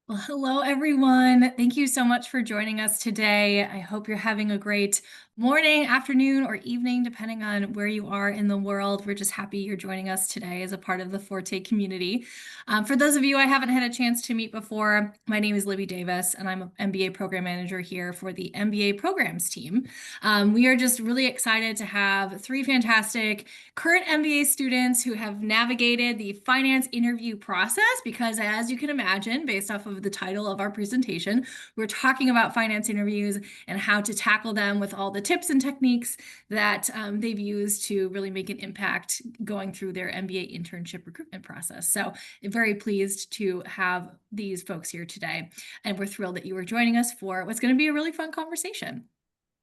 Well, hello, everyone. Thank you so much for joining us today. I hope you're having a great morning, afternoon, or evening, depending on where you are in the world. We're just happy you're joining us today as a part of the Forte community. For those of you I haven't had a chance to meet before, my name is Libby Davis, and I'm an MBA program manager here for the MBA programs team. We are just really excited to have three fantastic current MBA students who have navigated the finance interview process because, as you can imagine, based off of the title of our presentation, we're talking about finance interviews and how to tackle them with all the tips and techniques that they've used to really make an impact going through their MBA internship recruitment process. So, very pleased to have these folks here today. And we're thrilled that you are joining us for what's going to be a really fun conversation.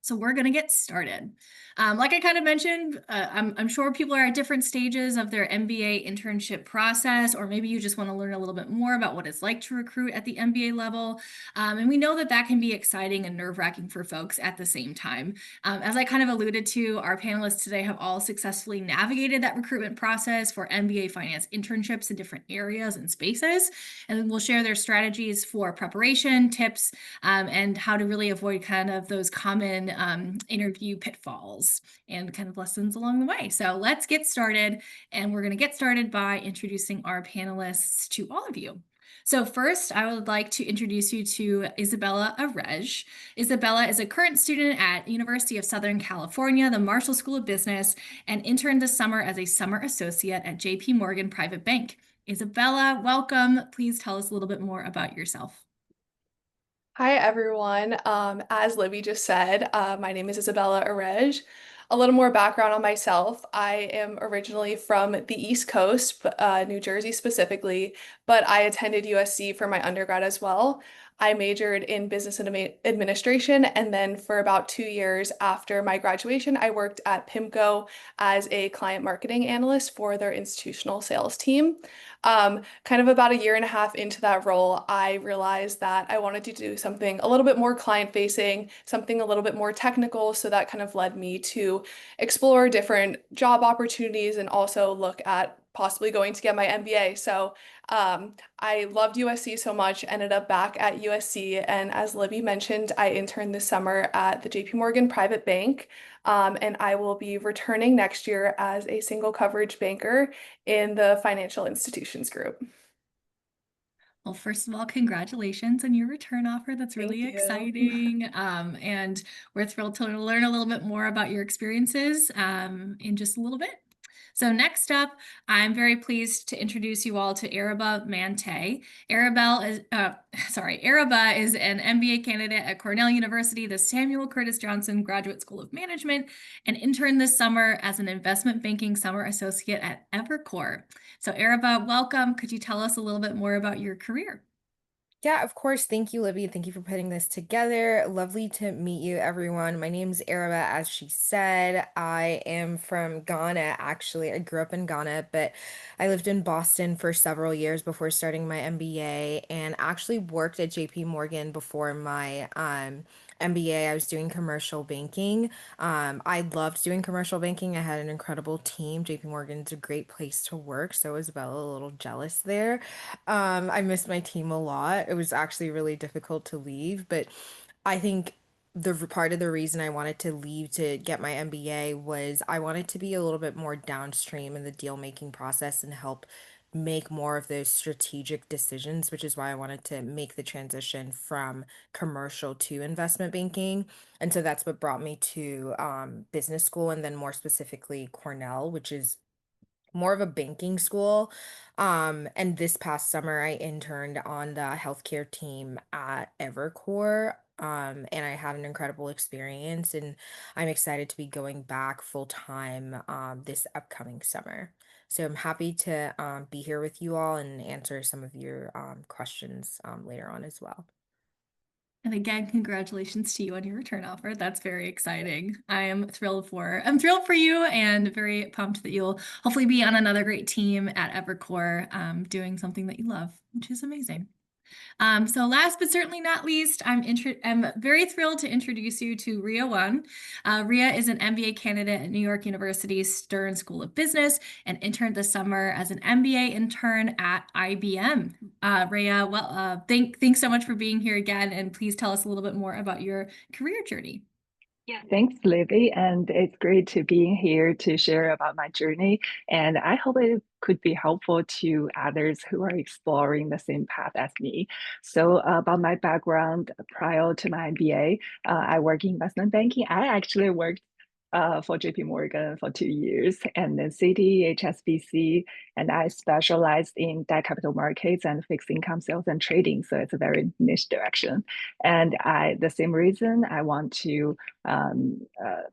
So we're going to get started. Like I kind of mentioned, I'm sure people are at different stages of their MBA internship process, or maybe you just want to learn a little bit more about what it's like to recruit at the MBA level. And we know that that can be exciting and nerve-wracking for folks at the same time. As I kind of alluded to, our panelists today have all successfully navigated that recruitment process for MBA finance internships in different areas and spaces. And we'll share their strategies for preparation, tips, and how to really avoid kind of those common interview pitfalls and kind of lessons along the way. So let's get started. And we're going to get started by introducing our panelists to all of you. So first, I would like to introduce you to Isabella Arej. Isabella is a current student at University of Southern California, the Marshall School of Business, and interned this summer as a summer associate at JP Morgan Private Bank. Isabella, welcome. Please tell us a little bit more about yourself. Hi, everyone. As Libby just said, my name is Isabella Arej. A little more background on myself. I am originally from the East Coast, New Jersey specifically, but I attended USC for my undergrad as well. I majored in business administration, and then for about 2 years after my graduation, I worked at PIMCO as a client marketing analyst for their institutional sales team. Kind of about a year and a half into that role, I realized that I wanted to do something a little bit more client-facing, something a little bit more technical. So that kind of led me to explore different job opportunities and also look at possibly going to get my MBA. So I loved USC so much, ended up back at USC. And as Libby mentioned, I interned this summer at the JP Morgan Private Bank. And I will be returning next year as a single coverage banker in the financial institutions group. Well, first of all, congratulations on your return offer. That's Thank really you. exciting. And we're thrilled to learn a little bit more about your experiences in just a little bit. So next up, I'm very pleased to introduce you all to Araba Mante. Araba is an MBA candidate at Cornell University, the Samuel Curtis Johnson Graduate School of Management, and interned this summer as an investment banking summer associate at Evercore. So Araba, welcome. Could you tell us a little bit more about your career? Yeah, of course. Thank you, Libby. Thank you for putting this together. Lovely to meet you, everyone. My name's Araba, as she said. I am from Ghana, actually. I grew up in Ghana, but I lived in Boston for several years before starting my MBA and actually worked at JP Morgan before my MBA. I was doing commercial banking. I loved doing commercial banking. I had an incredible team. JP Morgan's a great place to work, so Isabella a little jealous there. I missed my team a lot. It was actually really difficult to leave, but I think part of the reason I wanted to leave to get my MBA was I wanted to be a little bit more downstream in the deal making process and help make more of those strategic decisions, which is why I wanted to make the transition from commercial to investment banking. And so that's what brought me to business school and then more specifically Cornell, which is more of a banking school. And this past summer, I interned on the healthcare team at Evercore. And I had an incredible experience, and I'm excited to be going back full time this upcoming summer. So I'm happy to be here with you all and answer some of your questions later on as well. And again, congratulations to you on your return offer. That's very exciting. I'm thrilled for you and very pumped that you'll hopefully be on another great team at Evercore, doing something that you love, which is amazing. So last but certainly not least, I'm very thrilled to introduce you to Ria One. Ria is an MBA candidate at New York University's Stern School of Business and interned this summer as an MBA intern at IBM. Ria, thanks so much for being here again, and please tell us a little bit more about your career journey. Yeah, thanks, Livy. And it's great to be here to share about my journey. And I hope it could be helpful to others who are exploring the same path as me. So, about my background prior to my MBA, I work in investment banking. I actually worked for JP Morgan for 2 years, and then Citi, HSBC, and I specialized in debt capital markets and fixed income sales and trading. So it's a very niche direction. And the same reason I want to um, uh,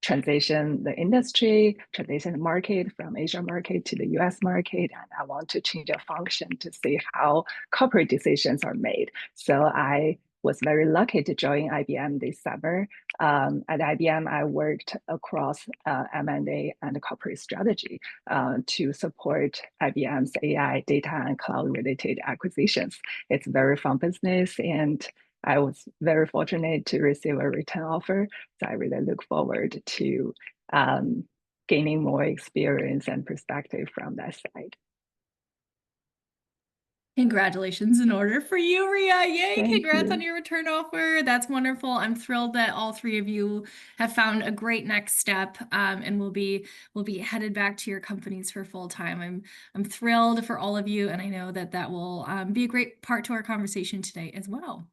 transition the industry, transition the market from Asia market to the US market, and I want to change a function to see how corporate decisions are made. So I was very lucky to join IBM this summer. At IBM, I worked across M&A and corporate strategy to support IBM's AI, data, and cloud-related acquisitions. It's a very fun business, and I was very fortunate to receive a return offer. So I really look forward to gaining more experience and perspective from that side. Congratulations in order for you, Ria. Yay, Thank congrats on you. your return offer. That's wonderful. I'm thrilled that all three of you have found a great next step, and will be headed back to your companies for full time. I'm thrilled for all of you, and I know that that will be a great part to our conversation today as well.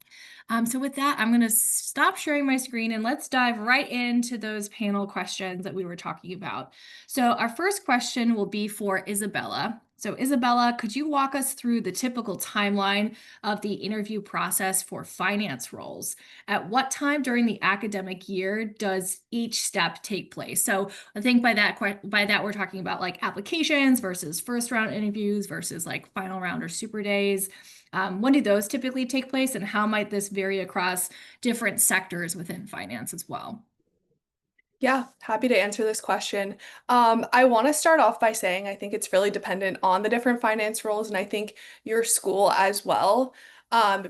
So with that, I'm going to stop sharing my screen and let's dive right into those panel questions that we were talking about. So our first question will be for Isabella. So Isabella, could you walk us through the typical timeline of the interview process for finance roles? At what time during the academic year does each step take place? So I think by that we're talking about like applications versus first round interviews versus like final round or super days. When do those typically take place, and how might this vary across different sectors within finance as well? Yeah, happy to answer this question. I want to start off by saying I think it's really dependent on the different finance roles, and I think your school as well.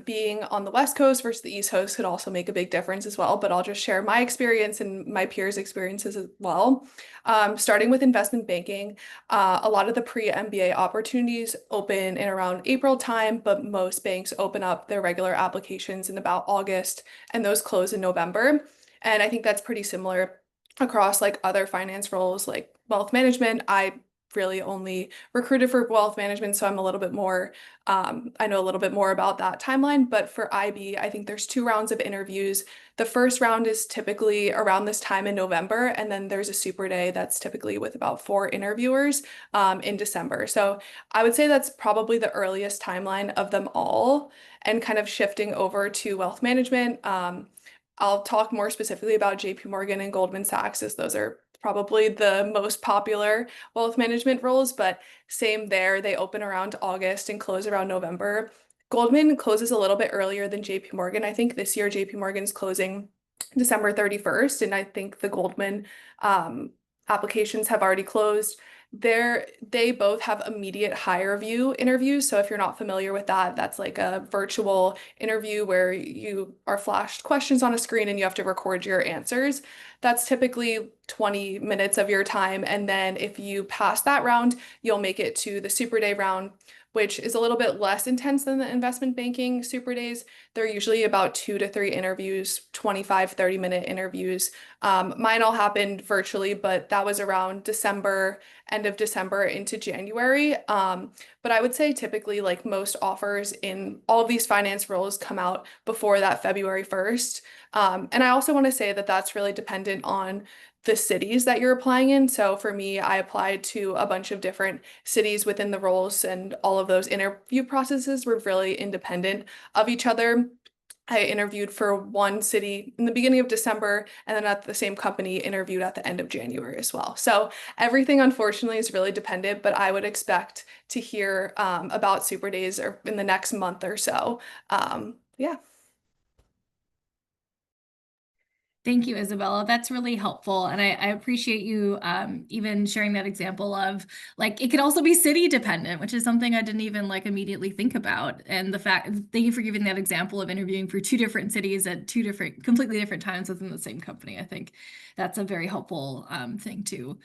Being on the West Coast versus the East Coast could also make a big difference as well, but I'll just share my experience and my peers' experiences as well. Starting with investment banking, a lot of the pre-MBA opportunities open in around April time, but most banks open up their regular applications in about August, and those close in November. And I think that's pretty similar across like other finance roles like wealth management. I really only recruited for wealth management, so I'm a little bit more, I know a little bit more about that timeline. But for IB, I think there's 2 rounds of interviews. The first round is typically around this time in November, and then there's a super day that's typically with about 4 interviewers in December. So I would say that's probably the earliest timeline of them all. And kind of shifting over to wealth management, I'll talk more specifically about JP Morgan and Goldman Sachs, as those are probably the most popular wealth management roles, but same there. They open around August and close around November. Goldman closes a little bit earlier than JP Morgan. I think this year JP Morgan's closing December 31st, and I think the Goldman applications have already closed. They both have immediate hire view interviews. So if you're not familiar with that, that's like a virtual interview where you are flashed questions on a screen and you have to record your answers. That's typically 20 minutes of your time. And then if you pass that round, you'll make it to the super day round, which is a little bit less intense than the investment banking super days. They're usually about 2 to 3 interviews, 25, 30-minute interviews. Mine all happened virtually, but that was around December, end of December into January. But I would say typically like most offers in all of these finance roles come out before that February 1st. And I also want to say that that's really dependent on the cities that you're applying in. So for me, I applied to a bunch of different cities within the roles, and all of those interview processes were really independent of each other. I interviewed for one city in the beginning of December, and then at the same company interviewed at the end of January as well. So everything, unfortunately, is really dependent, but I would expect to hear about super days or in the next month or so. Yeah. Thank you, Isabella. That's really helpful. And I appreciate you even sharing that example of like it could also be city dependent, which is something I didn't even like immediately think about. And the fact, thank you for giving that example of interviewing for two different cities at two different, completely different times within the same company. I think that's a very helpful thing to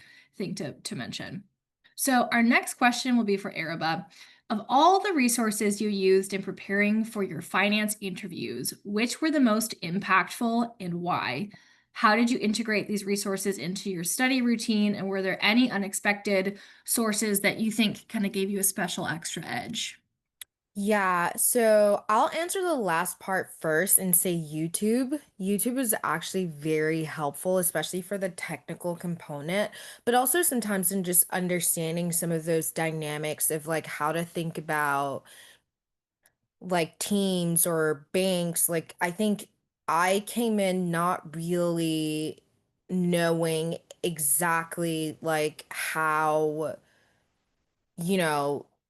mention. So our next question will be for Araba. Of all the resources you used in preparing for your finance interviews, which were the most impactful and why? How did you integrate these resources into your study routine? And were there any unexpected sources that you think kind of gave you a special extra edge? Yeah, so I'll answer the last part first and say YouTube. YouTube is actually very helpful, especially for the technical component, but also sometimes in just understanding some of those dynamics of like how to think about like teams or banks. Like I think I came in not really knowing exactly like how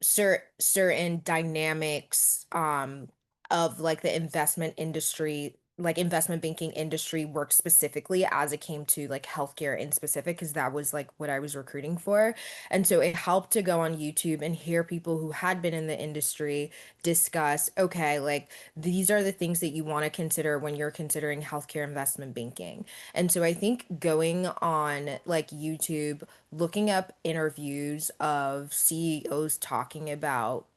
certain dynamics of like the investment industry, like investment banking industry work specifically as it came to like healthcare in specific, because that was like what I was recruiting for. And so it helped to go on YouTube and hear people who had been in the industry discuss, okay, like these are the things that you want to consider when you're considering healthcare investment banking. And so I think going on like YouTube, looking up interviews of CEOs talking about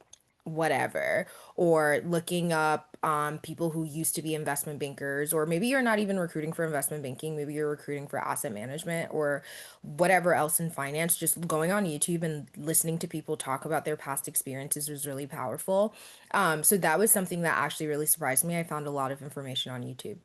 whatever, or looking up people who used to be investment bankers, or maybe you're not even recruiting for investment banking, maybe you're recruiting for asset management or whatever else in finance. Just going on YouTube and listening to people talk about their past experiences was really powerful. So that was something that actually really surprised me. I found a lot of information on YouTube.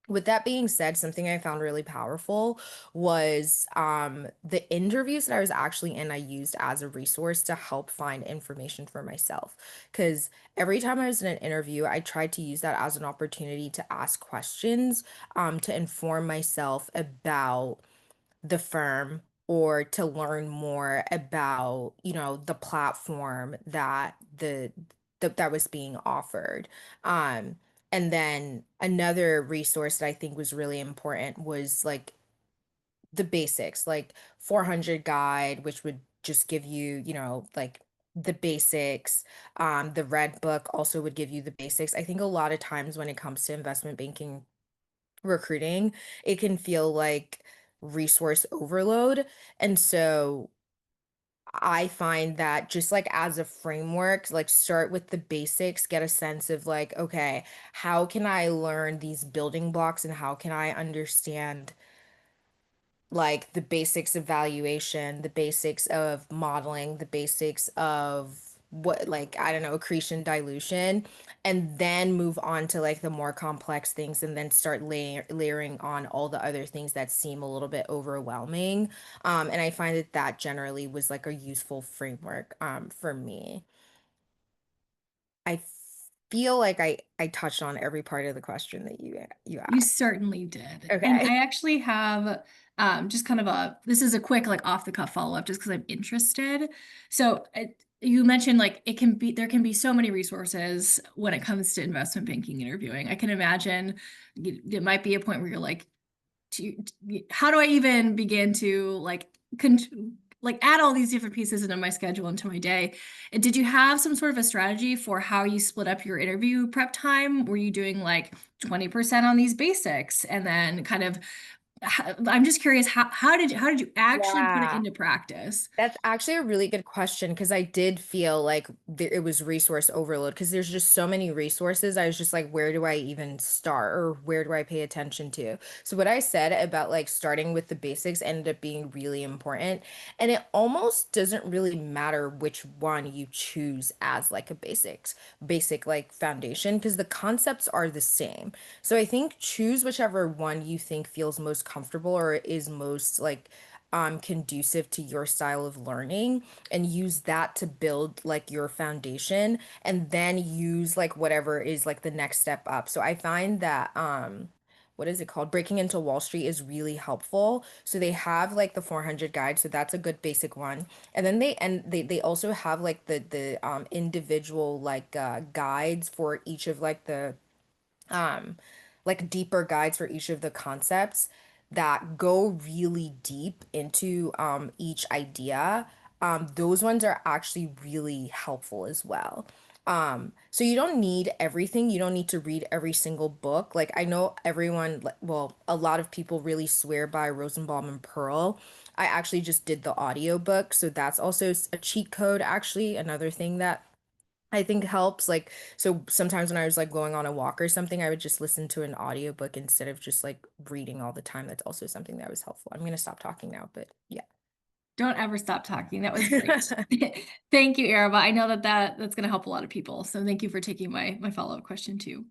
With that being said, something I found really powerful was the interviews that I was actually in, I used as a resource to help find information for myself. Because every time I was in an interview, I tried to use that as an opportunity to ask questions, to inform myself about the firm, or to learn more about, the platform that that was being offered. Um, and then another resource that I think was really important was like the basics, like 400 guide, which would just give you, like the basics. The red book also would give you the basics. I think a lot of times when it comes to investment banking recruiting, it can feel like resource overload. And so I find that just like as a framework, like start with the basics, get a sense of like, okay, how can I learn these building blocks and how can I understand like the basics of valuation, the basics of modeling, the basics of what, like, I don't know, accretion, dilution, and then move on to like the more complex things and then start layering on all the other things that seem a little bit overwhelming. And I find that that generally was like a useful framework for me. I feel like I touched on every part of the question that you You asked. certainly did. And Okay. I actually have just kind of this is a quick, like off the cuff follow up just because I'm interested. So you mentioned like there can be so many resources when it comes to investment banking interviewing. I can imagine it might be a point where you're like, how do I even begin to like add all these different pieces into my schedule into my day? And did you have some sort of a strategy for how you split up your interview prep time? Were you doing like 20% on these basics and then kind of I'm just curious how did you actually put it Yeah. into practice? That's actually a really good question, because I did feel like it was resource overload because there's just so many resources. I was just like, where do I even start, or where do I pay attention to? So what I said about like starting with the basics ended up being really important. And it almost doesn't really matter which one you choose as like a basic like foundation, because the concepts are the same. So I think choose whichever one you think feels most comfortable or is most like conducive to your style of learning, and use that to build like your foundation, and then use like whatever is like the next step up. So I find that what is it called, Breaking into Wall Street is really helpful. So they have like the 400 guide, so that's a good basic one. And then they also have like the individual like guides for each of like the um like deeper guides for each of the concepts that go really deep into each idea. Those ones are actually really helpful as well. So you don't need everything. You don't need to read every single book. Like I know everyone, well, a lot of people really swear by Rosenbaum and Pearl. I actually just did the audiobook, so that's also a cheat code, actually, another thing that I think helps. Like, so sometimes when I was like going on a walk or something, I would just listen to an audiobook instead of just like reading all the time. That's also something that was helpful. I'm gonna stop talking now, but yeah. Don't ever stop talking. That was great. Thank you, Araba. I know that's going to help a lot of people. So thank you for taking my follow-up question too.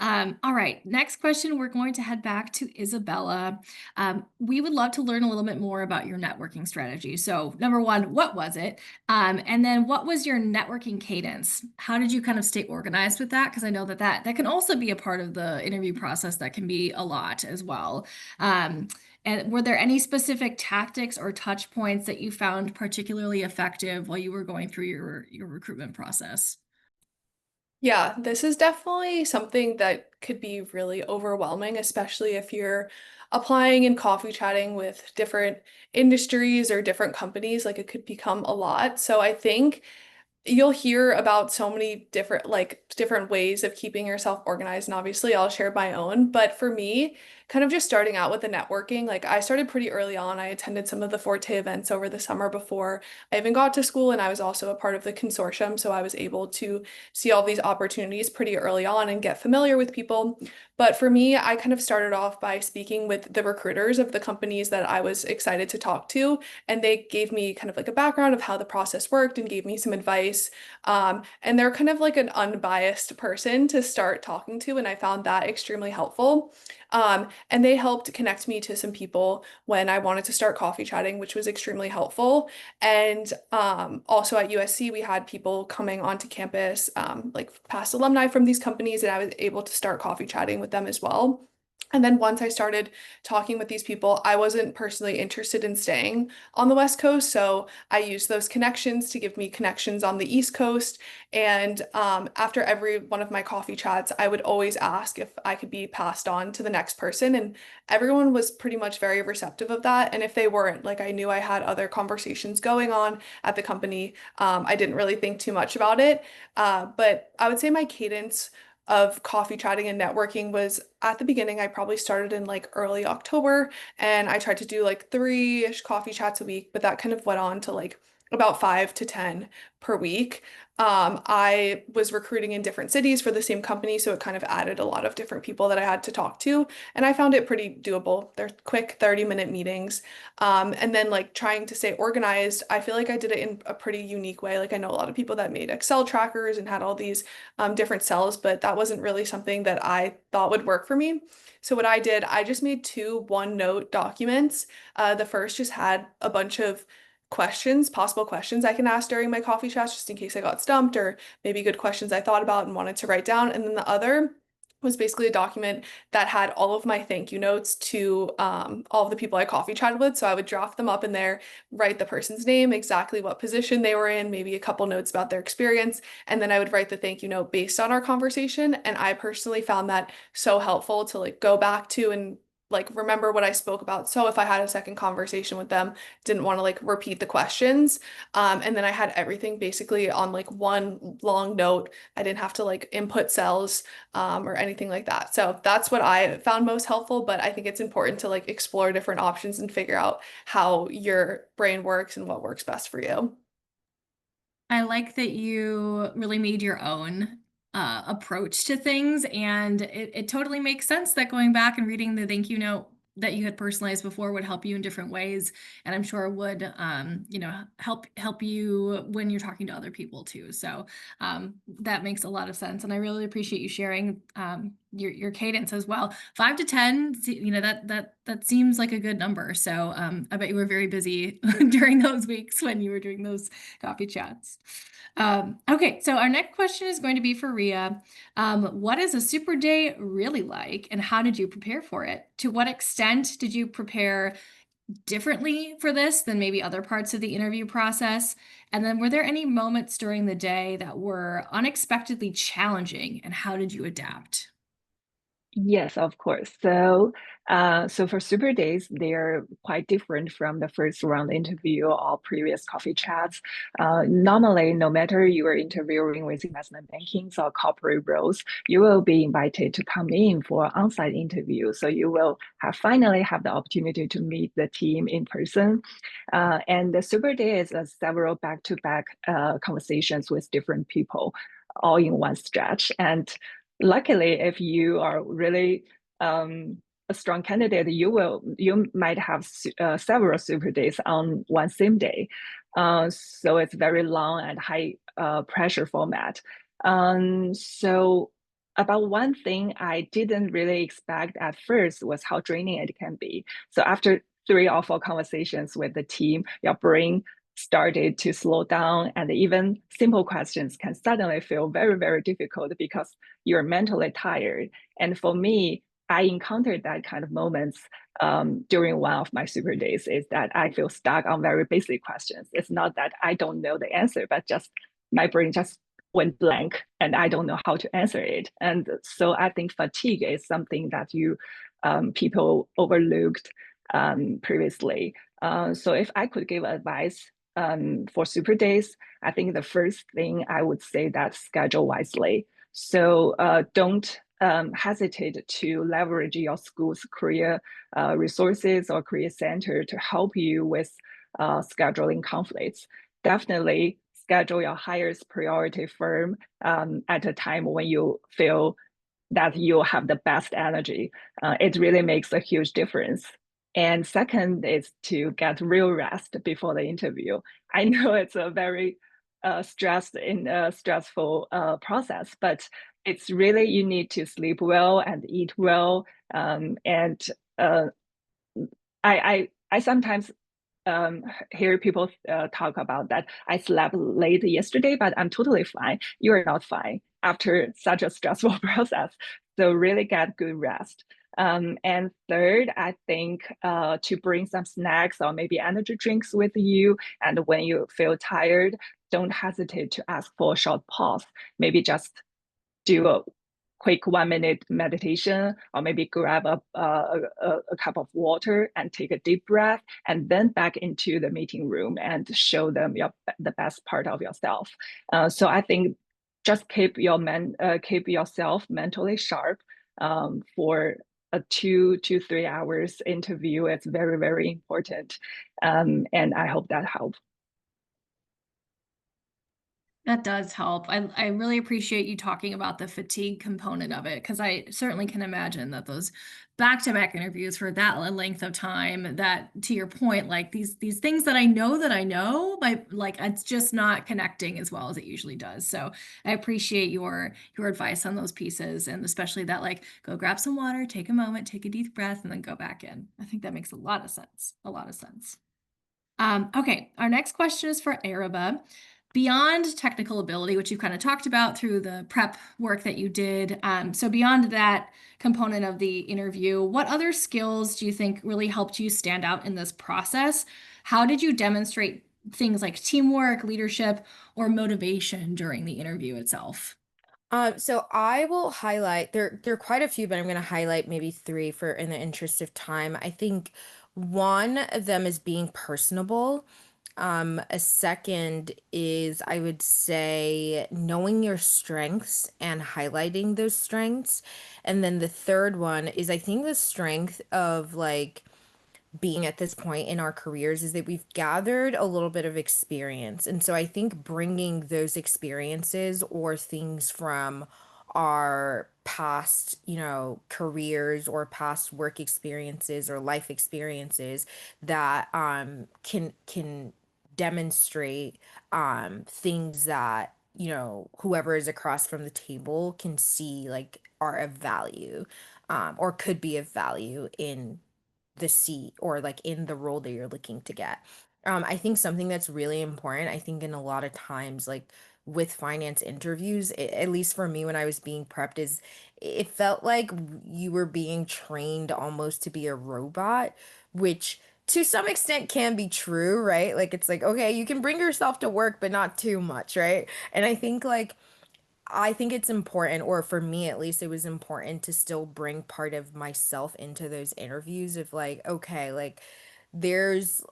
All right, next question, we're going to head back to Isabella. We would love to learn a little bit more about your networking strategy. So number one, what was it? And then what was your networking cadence? How did you kind of stay organized with that? Because I know that can also be a part of the interview process that can be a lot as well. And were there any specific tactics or touch points that you found particularly effective while you were going through your recruitment process? Yeah, this is definitely something that could be really overwhelming, especially if you're applying and coffee chatting with different industries or different companies. Like it could become a lot. So I think you'll hear about so many different ways of keeping yourself organized, and obviously I'll share my own. But for me, kind of just starting out with the networking, like I started pretty early on. I attended some of the Forte events over the summer before I even got to school, and I was also a part of the consortium, so I was able to see all these opportunities pretty early on and get familiar with people. But for me, I kind of started off by speaking with the recruiters of the companies that I was excited to talk to, and they gave me kind of like a background of how the process worked and gave me some advice. And they're kind of like an unbiased person to start talking to, and I found that extremely helpful. And they helped connect me to some people when I wanted to start coffee chatting, which was extremely helpful. And also at USC, we had people coming onto campus, like past alumni from these companies, and I was able to start coffee chatting with them as well. And then once I started talking with these people, I wasn't personally interested in staying on the West Coast. So I used those connections to give me connections on the East Coast. And after every one of my coffee chats, I would always ask if I could be passed on to the next person. And everyone was pretty much very receptive of that. And if they weren't, like I knew I had other conversations going on at the company, I didn't really think too much about it. But I would say my cadence of coffee chatting and networking was at the beginning, I probably started in like early October, and I tried to do like three-ish coffee chats a week, but that kind of went on to like about 5 to 10 per week. I was recruiting in different cities for the same company, so it kind of added a lot of different people that I had to talk to, and I found it pretty doable. They're quick 30-minute meetings. And then like trying to stay organized, I feel like I did it in a pretty unique way. Like I know a lot of people that made Excel trackers and had all these different cells, but that wasn't really something that I thought would work for me. So what I did, I just made two OneNote documents. The first just had a bunch of possible questions I can ask during my coffee chats, just in case I got stumped, or maybe good questions I thought about and wanted to write down. And then the other was basically a document that had all of my thank you notes to all of the people I coffee chatted with. So I would draft them up in there, write the person's name, exactly what position they were in, maybe a couple notes about their experience, and then I would write the thank you note based on our conversation. And I personally found that so helpful to like go back to and like remember what I spoke about. So if I had a second conversation with them, didn't want to like repeat the questions. And then I had everything basically on like one long note. I didn't have to like input cells or anything like that. So that's what I found most helpful. But I think it's important to like explore different options and figure out how your brain works and what works best for you. I like that you really made your own approach to things, and it totally makes sense that going back and reading the thank you note that you had personalized before would help you in different ways, and I'm sure would help you when you're talking to other people too. So that makes a lot of sense, and I really appreciate you sharing your cadence as well. 5 to 10, that seems like a good number. So I bet you were very busy during those weeks when you were doing those coffee chats. Okay, so our next question is going to be for Ria. What is a super day really like, and how did you prepare for it? To what extent did you prepare differently for this than maybe other parts of the interview process? And then were there any moments during the day that were unexpectedly challenging, and how did you adapt? Yes, of course. So for Super Days, they're quite different from the first round interview or previous coffee chats. Normally, no matter you are interviewing with investment bankings or corporate roles, you will be invited to come in for on-site interview. So you will finally have the opportunity to meet the team in person. And the Super Day is several back-to-back conversations with different people, all in one stretch. And luckily, if you are really a strong candidate, you might have several Super Days on one same day. So it's very long and high pressure format. So about one thing I didn't really expect at first was how draining it can be. So after 3 or 4 conversations with the team, your brain started to slow down, and even simple questions can suddenly feel very, very difficult because you're mentally tired. And for me, I encountered that kind of moments during one of my Super Days, is that I feel stuck on very basic questions. It's not that I don't know the answer, but just my brain just went blank and I don't know how to answer it. And so I think fatigue is something that you people overlooked previously. So if I could give advice for Super Days, I think the first thing I would say that schedule wisely. So don't hesitate to leverage your school's career resources or career center to help you with scheduling conflicts. Definitely schedule your highest priority firm at a time when you feel that you have the best energy. It really makes a huge difference. And second is to get real rest before the interview. I know it's a very stressful process, but it's really you need to sleep well and eat well. And uh, I sometimes hear people talk about that. I slept late yesterday, but I'm totally fine. You are not fine after such a stressful process. So really get good rest. And third, I think to bring some snacks or maybe energy drinks with you. And when you feel tired, don't hesitate to ask for a short pause. Maybe just do a quick 1 minute meditation, or maybe grab a cup of water and take a deep breath, and then back into the meeting room and show them the best part of yourself. So I think just keep yourself mentally sharp for a 2 to 3 hours interview. It's very, very important. And I hope that helps. That does help. I really appreciate you talking about the fatigue component of it, because I certainly can imagine that those back-to-back interviews for that length of time, that to your point, like these things that I know, but like it's just not connecting as well as it usually does. So I appreciate your advice on those pieces, and especially that like go grab some water, take a moment, take a deep breath, and then go back in. I think that makes a lot of sense. A lot of sense. Okay, our next question is for Araba. Beyond technical ability, which you've kind of talked about through the prep work that you did, so beyond that component of the interview, what other skills do you think really helped you stand out in this process? How did you demonstrate things like teamwork, leadership, or motivation during the interview itself? So I will highlight there are quite a few, but I'm going to highlight maybe three for in the interest of time. I think one of them is being personable. A second is, I would say, knowing your strengths and highlighting those strengths. And then the third one is, I think, the strength of like being at this point in our careers is that we've gathered a little bit of experience. And so I think bringing those experiences or things from our past, careers or past work experiences or life experiences that can demonstrate things that whoever is across from the table can see like are of value, or could be of value in the seat or like in the role that you're looking to get. I think something that's really important, I think in a lot of times, like with finance interviews, at least for me when I was being prepped, is it felt like you were being trained almost to be a robot, which to some extent can be true, right? Like it's like, okay, you can bring yourself to work, but not too much, right? And I think like I think it's important, or for me at least, it was important to still bring part of myself into those interviews of like, okay, like there's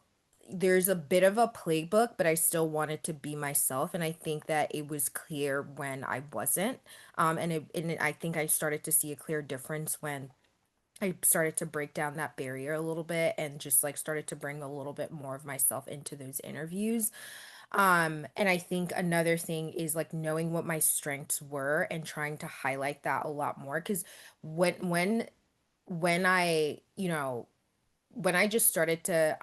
there's a bit of a playbook, but I still wanted to be myself. And I think that it was clear when I wasn't. I think I started to see a clear difference when I started to break down that barrier a little bit and just like started to bring a little bit more of myself into those interviews. And I think another thing is like knowing what my strengths were and trying to highlight that a lot more. Because when when when I, when I just started to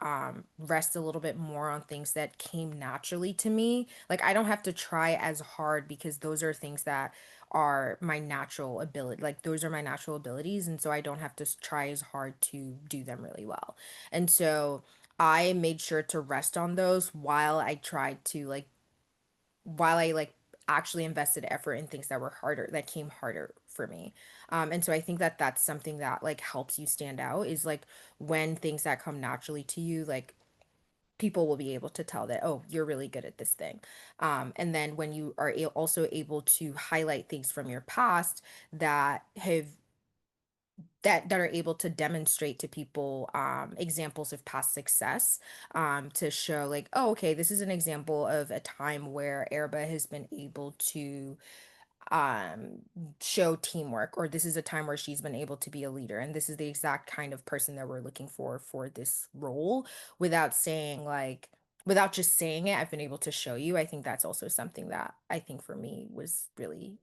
rest a little bit more on things that came naturally to me, like I don't have to try as hard because those are things that are my natural ability. Like those are my natural abilities, and so I don't have to try as hard to do them really well. And so I made sure to rest on those while I tried to while I actually invested effort in things that were harder, that came harder for me. And so I think that that's something that like helps you stand out is like when things that come naturally to you, like people will be able to tell that, oh, you're really good at this thing. And then when you are also able to highlight things from your past that have that are able to demonstrate to people examples of past success, to show like, oh, okay, this is an example of a time where Araba has been able to um show teamwork, or this is a time where she's been able to be a leader, and this is the exact kind of person that we're looking for this role, without saying like, without just saying it, I've been able to show you. I think that's also something that I think for me was really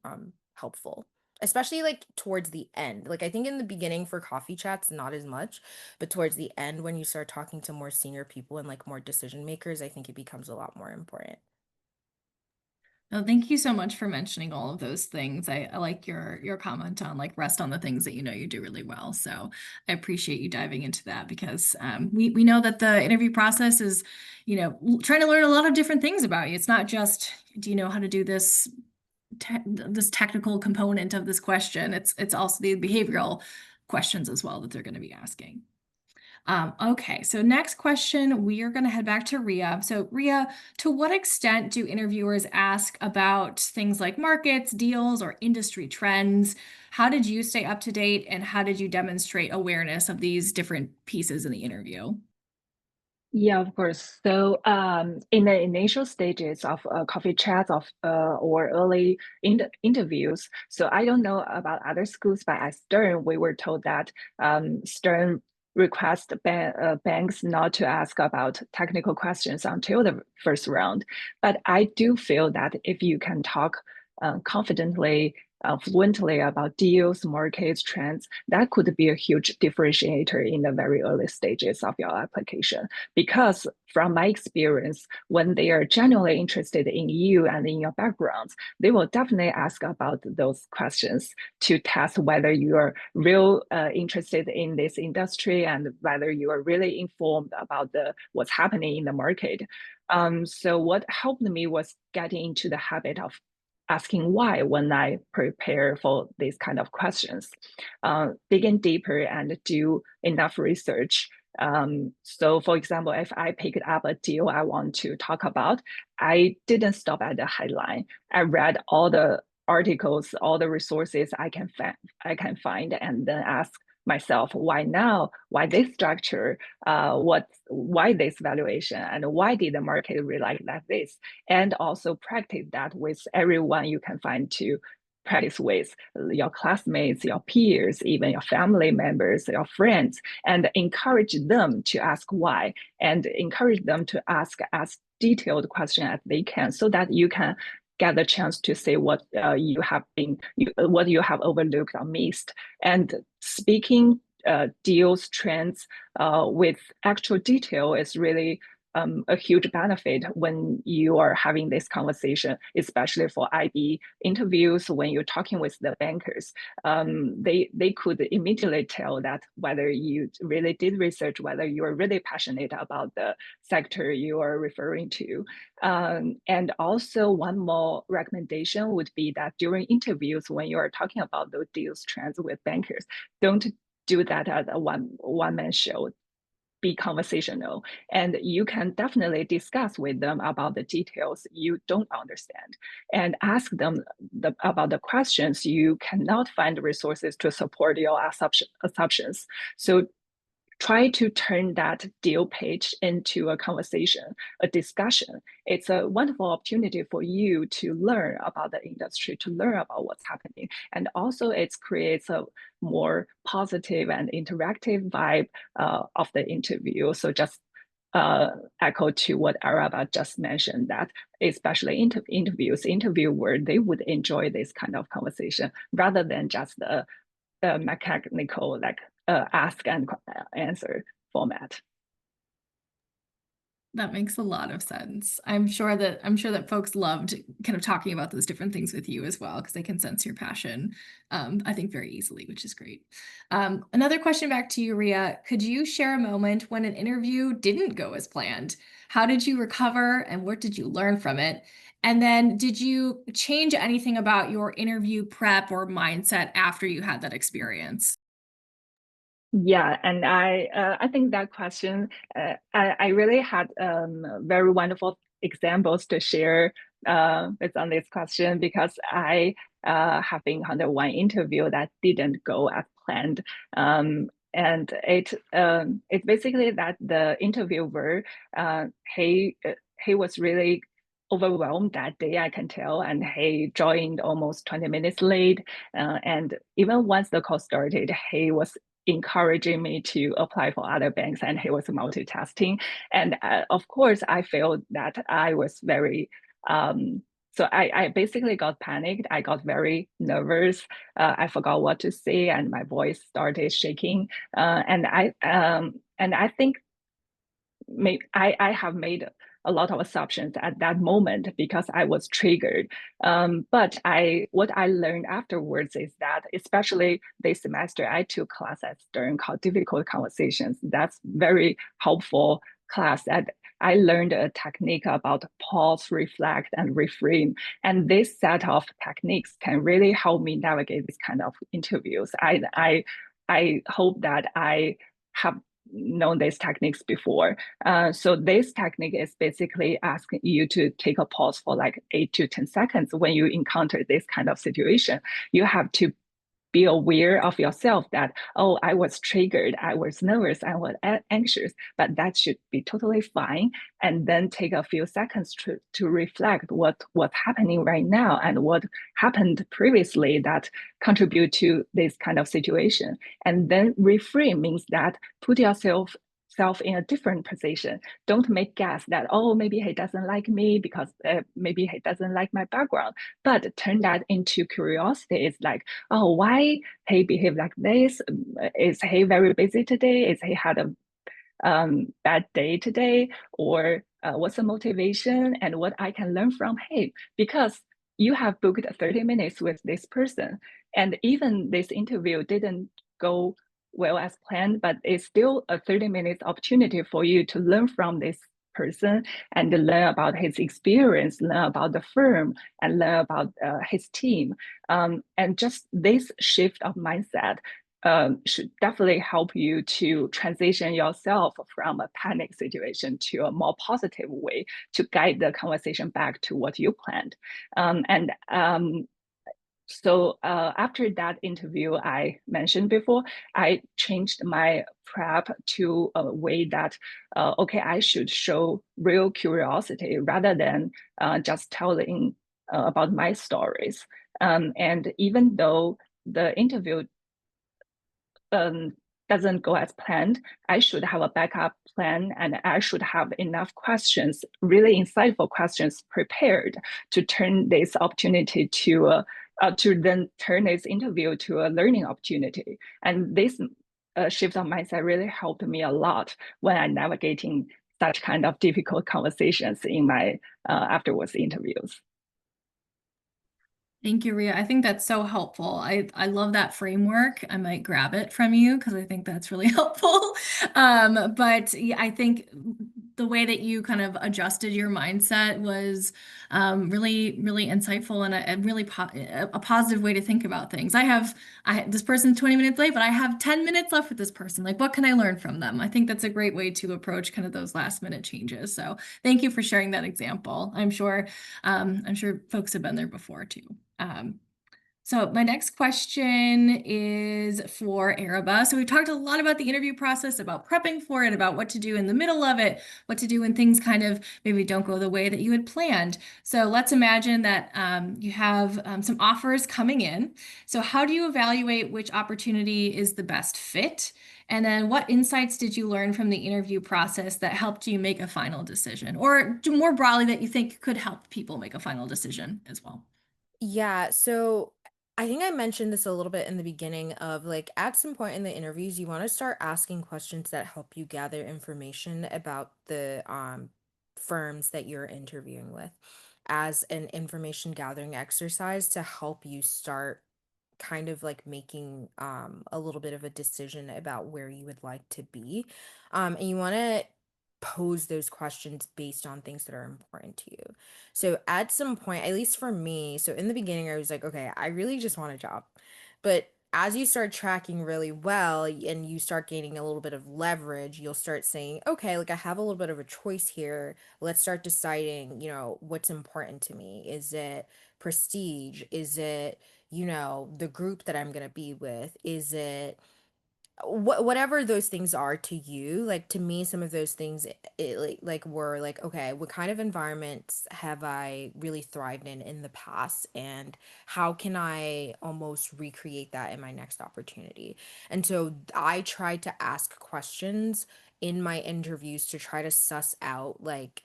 helpful, especially like towards the end. Like I think in the beginning for coffee chats not as much, but towards the end when you start talking to more senior people and like more decision makers, I think it becomes a lot more important. No, thank you so much for mentioning all of those things. I like your comment on like rest on the things that you know you do really well. So I appreciate you diving into that because we know that the interview process is, trying to learn a lot of different things about you. It's not just do you know how to do this technical component of this question. It's also the behavioral questions as well that they're going to be asking. Okay, so next question, we are going to head back to Ria. So, Ria, to what extent do interviewers ask about things like markets, deals, or industry trends? How did you stay up to date, and how did you demonstrate awareness of these different pieces in the interview? Yeah, of course. So, in the initial stages of coffee chats or early interviews, so I don't know about other schools, but at Stern, we were told that Stern requests banks not to ask about technical questions until the first round. But I do feel that if you can talk confidently, fluently about deals, markets, trends, that could be a huge differentiator in the very early stages of your application. Because from my experience, when they are genuinely interested in you and in your backgrounds, they will definitely ask about those questions to test whether you are real interested in this industry and whether you are really informed about what's happening in the market. So what helped me was getting into the habit of asking why when I prepare for these kind of questions, digging deeper and do enough research. So for example, if I picked up a deal I want to talk about, I didn't stop at the headline. I read all the articles, all the resources I can find, and then ask myself why now, why this structure, why this valuation, and why did the market react like this, and also practice that with everyone you can find to practice with your classmates, your peers, even your family members, your friends, and encourage them to ask why, and encourage them to ask as detailed question as they can, so that you can get the chance to say what what you have overlooked or missed. And speaking deals, trends with actual detail is really a huge benefit when you are having this conversation, especially for IB interviews. When you're talking with the bankers, they could immediately tell that whether you really did research, whether you are really passionate about the sector you are referring to. And also one more recommendation would be that during interviews, when you are talking about those deals trends with bankers, don't do that as a one man show. be conversational, and you can definitely discuss with them about the details you don't understand and ask them about the questions you cannot find resources to support your assumptions. So try to turn that deal pitch into a conversation, a discussion. It's a wonderful opportunity for you to learn about the industry, to learn about what's happening. And also it creates a more positive and interactive vibe of the interview. So just echo to what Araba just mentioned, that especially interviewer, they would enjoy this kind of conversation rather than just the mechanical ask and answer format. That makes a lot of sense. I'm sure that folks loved kind of talking about those different things with you as well, because they can sense your passion, I think very easily, which is great. Another question back to you, Ria. Could you share a moment when an interview didn't go as planned? How did you recover and what did you learn from it? And then did you change anything about your interview prep or mindset after you had that experience? Yeah, and I think that question, I really had very wonderful examples to share based on this question, because I have been under one interview that didn't go as planned. And it's basically that the interviewer, he was really overwhelmed that day, I can tell, and he joined almost 20 minutes late. And even once the call started, he was encouraging me to apply for other banks, and he was multitasking. And of course, I felt that I was very, so I basically got panicked. I got very nervous. I forgot what to say, and my voice started shaking. And I think I have made a lot of assumptions at that moment because I was triggered. But what I learned afterwards is that, especially this semester, I took class at Stern called Difficult Conversations. That's very helpful class that I learned a technique about pause, reflect, and reframe. And this set of techniques can really help me navigate this kind of interviews. I hope that I have known these techniques before. So this technique is basically asking you to take a pause for like 8 to 10 seconds when you encounter this kind of situation. You have to be aware of yourself that, oh, I was triggered, I was nervous, I was anxious, but that should be totally fine. And then take a few seconds to reflect what's happening right now and what happened previously that contribute to this kind of situation. And then reframe means that put yourself in a different position. Don't make guess that, oh, maybe he doesn't like me because maybe he doesn't like my background, but turn that into curiosity. It's like, oh, why he behave like this? Is he very busy today? Is he had a bad day today? Or what's the motivation and what I can learn from him? Because you have booked 30 minutes with this person, and even this interview didn't go well as planned, but it's still a 30 minutes opportunity for you to learn from this person and learn about his experience, learn about the firm, and learn about his team. And just this shift of mindset should definitely help you to transition yourself from a panic situation to a more positive way to guide the conversation back to what you planned. So after that interview I mentioned before, I changed my prep to a way that, okay, I should show real curiosity rather than just telling about my stories. And even though the interview doesn't go as planned, I should have a backup plan, and I should have enough questions, really insightful questions prepared to turn this opportunity to then turn this interview to a learning opportunity. And this shift of mindset really helped me a lot when I'm navigating such kind of difficult conversations in my afterwards interviews. Thank you, Ria. I think that's so helpful. I love that framework. I might grab it from you because I think that's really helpful. But yeah, I think the way that you kind of adjusted your mindset was really, really insightful and a really a positive way to think about things. This person's 20 minutes late, but I have 10 minutes left with this person. Like, what can I learn from them? I think that's a great way to approach kind of those last minute changes. So thank you for sharing that example. I'm sure folks have been there before too. So my next question is for Araba. So we talked a lot about the interview process, about prepping for it, about what to do in the middle of it, what to do when things kind of maybe don't go the way that you had planned. So let's imagine that you have some offers coming in. So how do you evaluate which opportunity is the best fit? And then what insights did you learn from the interview process that helped you make a final decision? Or more broadly, that you think could help people make a final decision as well? Yeah, so I think I mentioned this a little bit in the beginning of like at some point in the interviews, you want to start asking questions that help you gather information about the firms that you're interviewing with as an information gathering exercise to help you start kind of like making a little bit of a decision about where you would like to be. And you want to pose those questions based on things that are important to you. So at some point, at least for me, so in the beginning, I was like, okay, I really just want a job. But as you start tracking really well and you start gaining a little bit of leverage, you'll start saying, okay, like I have a little bit of a choice here. Let's start deciding, what's important to me. Is it prestige? Is it, the group that I'm going to be with? Is it whatever those things are to you? Like to me, some of those things like were like, okay, what kind of environments have I really thrived in the past, and how can I almost recreate that in my next opportunity? And so I tried to ask questions in my interviews to try to suss out like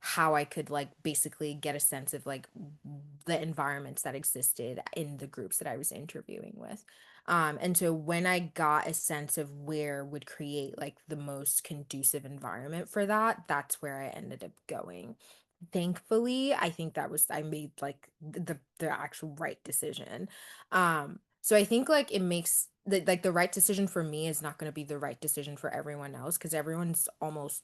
how I could like basically get a sense of like the environments that existed in the groups that I was interviewing with. And so when I got a sense of where would create like the most conducive environment for that, that's where I ended up going. Thankfully, I think I made like the actual right decision. So I think like it makes the right decision for me is not going to be the right decision for everyone else because everyone's almost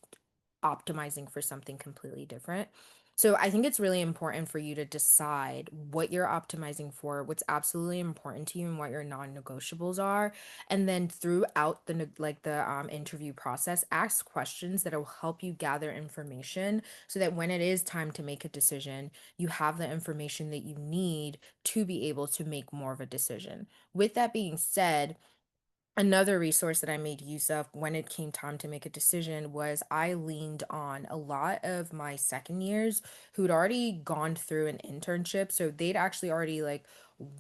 optimizing for something completely different. So I think it's really important for you to decide what you're optimizing for, what's absolutely important to you, and what your non-negotiables are. And then throughout the interview process, ask questions that will help you gather information so that when it is time to make a decision, you have the information that you need to be able to make more of a decision. With that being said, another resource that I made use of when it came time to make a decision was I leaned on a lot of my second years who'd already gone through an internship. So they'd actually already like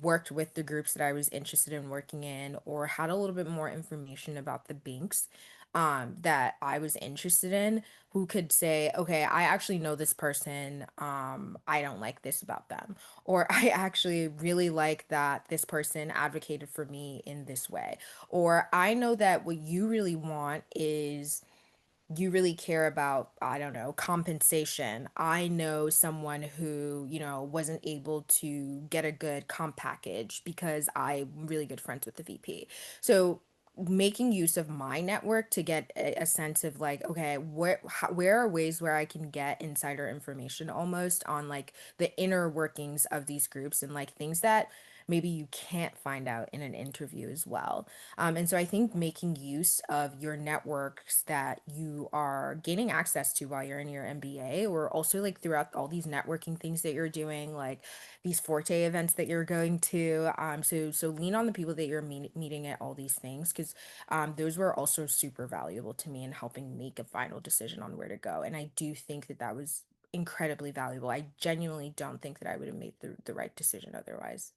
worked with the groups that I was interested in working in or had a little bit more information about the banks that I was interested in, who could say, okay, I actually know this person. I don't like this about them. Or I actually really like that this person advocated for me in this way. Or I know that what you really want is you really care about, I don't know, compensation. I know someone who, wasn't able to get a good comp package because I'm really good friends with the VP. So making use of my network to get a sense of like, okay, where are ways where I can get insider information almost on like the inner workings of these groups and like things that maybe you can't find out in an interview as well. And so I think making use of your networks that you are gaining access to while you're in your MBA, or also like throughout all these networking things that you're doing, like these Forte events that you're going to. So lean on the people that you're meeting at all these things, because those were also super valuable to me in helping make a final decision on where to go. And I do think that that was incredibly valuable. I genuinely don't think that I would have made the right decision otherwise.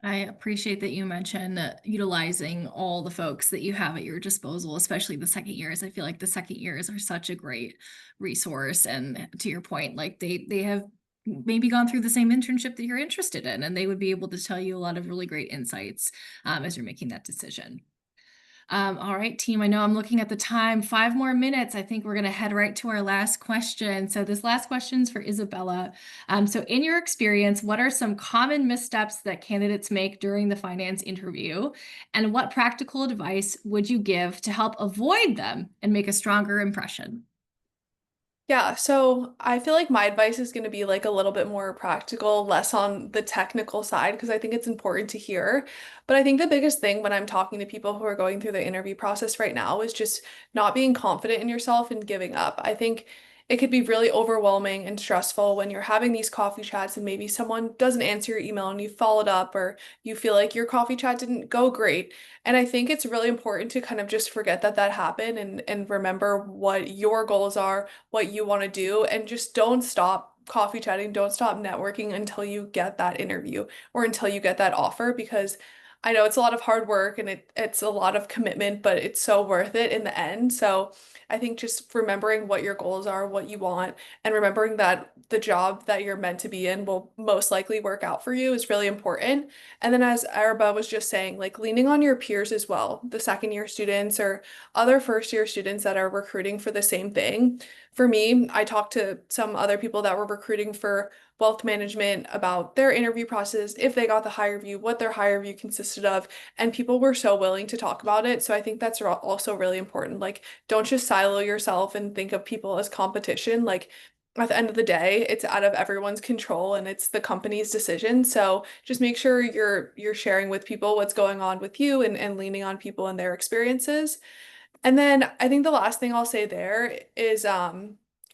I appreciate that you mentioned utilizing all the folks that you have at your disposal, especially the second years. I feel like the second years are such a great resource. And to your point, like they have maybe gone through the same internship that you're interested in, and they would be able to tell you a lot of really great insights as you're making that decision. All right, team. I know I'm looking at the time. 5 more minutes. I think we're going to head right to our last question. So this last question is for Isabella. So in your experience, what are some common missteps that candidates make during the finance interview? And what practical advice would you give to help avoid them and make a stronger impression? Yeah, so I feel like my advice is going to be like a little bit more practical, less on the technical side, because I think it's important to hear. But I think the biggest thing when I'm talking to people who are going through the interview process right now is just not being confident in yourself and giving up. I think it could be really overwhelming and stressful when you're having these coffee chats and maybe someone doesn't answer your email and you followed up, or you feel like your coffee chat didn't go great. And I think it's really important to kind of just forget that that happened and remember what your goals are, what you want to do, and just don't stop coffee chatting, don't stop networking until you get that interview or until you get that offer, because I know it's a lot of hard work and it's a lot of commitment, but it's so worth it in the end. So I think just remembering what your goals are, what you want, and remembering that the job that you're meant to be in will most likely work out for you is really important. And then, as Araba was just saying, like leaning on your peers as well, the second year students or other first year students that are recruiting for the same thing. For me, I talked to some other people that were recruiting for wealth management about their interview process, if they got the hire view, what their hire view consisted of, and people were so willing to talk about it. So I think that's also really important. Like, don't just silo yourself and think of people as competition. Like, at the end of the day, it's out of everyone's control and it's the company's decision. So just make sure you're sharing with people what's going on with you and leaning on people and their experiences. And then I think the last thing I'll say there is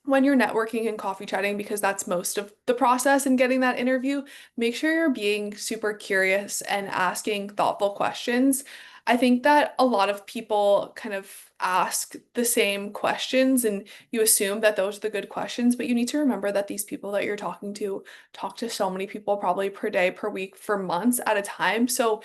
when you're networking and coffee chatting, because that's most of the process in getting that interview, make sure you're being super curious and asking thoughtful questions. I think that a lot of people kind of ask the same questions and you assume that those are the good questions, but you need to remember that these people that you're talking to talk to so many people probably per day, per week, for months at a time. So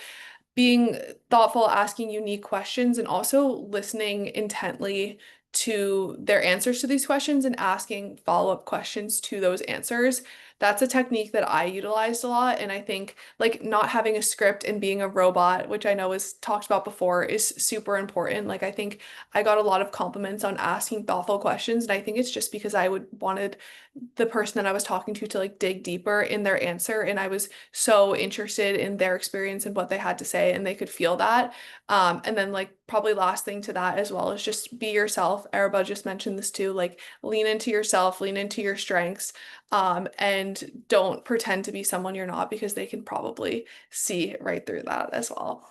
being thoughtful, asking unique questions, and also listening intently to their answers to these questions and asking follow-up questions to those answers. That's a technique that I utilized a lot. And I think like not having a script and being a robot, which I know was talked about before, is super important. Like I think I got a lot of compliments on asking thoughtful questions. And I think it's just because I would wanted the person that I was talking to like dig deeper in their answer. And I was so interested in their experience and what they had to say, and they could feel that. And then like probably last thing to that as well is just be yourself. Araba just mentioned this too, like lean into yourself, lean into your strengths, and don't pretend to be someone you're not, because they can probably see right through that as well.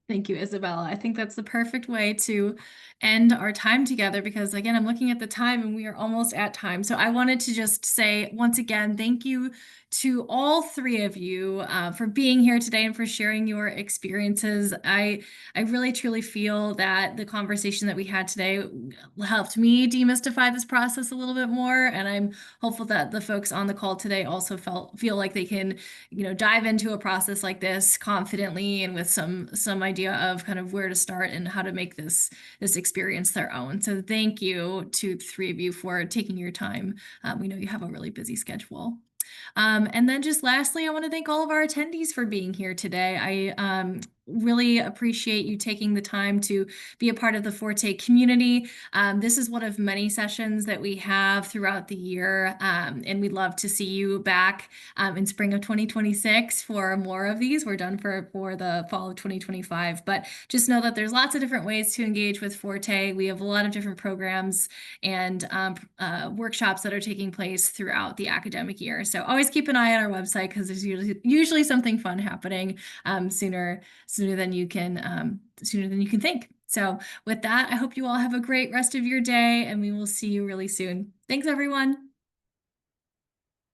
Thank you, Isabella. I think that's the perfect way to end our time together because, again, I'm looking at the time and we are almost at time. So I wanted to just say once again, thank you to all three of you for being here today and for sharing your experiences. I really truly feel that the conversation that we had today helped me demystify this process a little bit more, and I'm hopeful that the folks on the call today also feel like they can, dive into a process like this confidently and with some idea of kind of where to start and how to make this experience their own. So thank you to the three of you for taking your time. We know you have a really busy schedule. And then just lastly, I want to thank all of our attendees for being here today. I really appreciate you taking the time to be a part of the Forte community. This is one of many sessions that we have throughout the year, and we'd love to see you back in spring of 2026 for more of these. We're done for the fall of 2025, but just know that there's lots of different ways to engage with Forte. We have a lot of different programs and workshops that are taking place throughout the academic year. So always keep an eye on our website because there's usually something fun happening sooner than you can think. So with that, I hope you all have a great rest of your day and we will see you really soon. Thanks, everyone.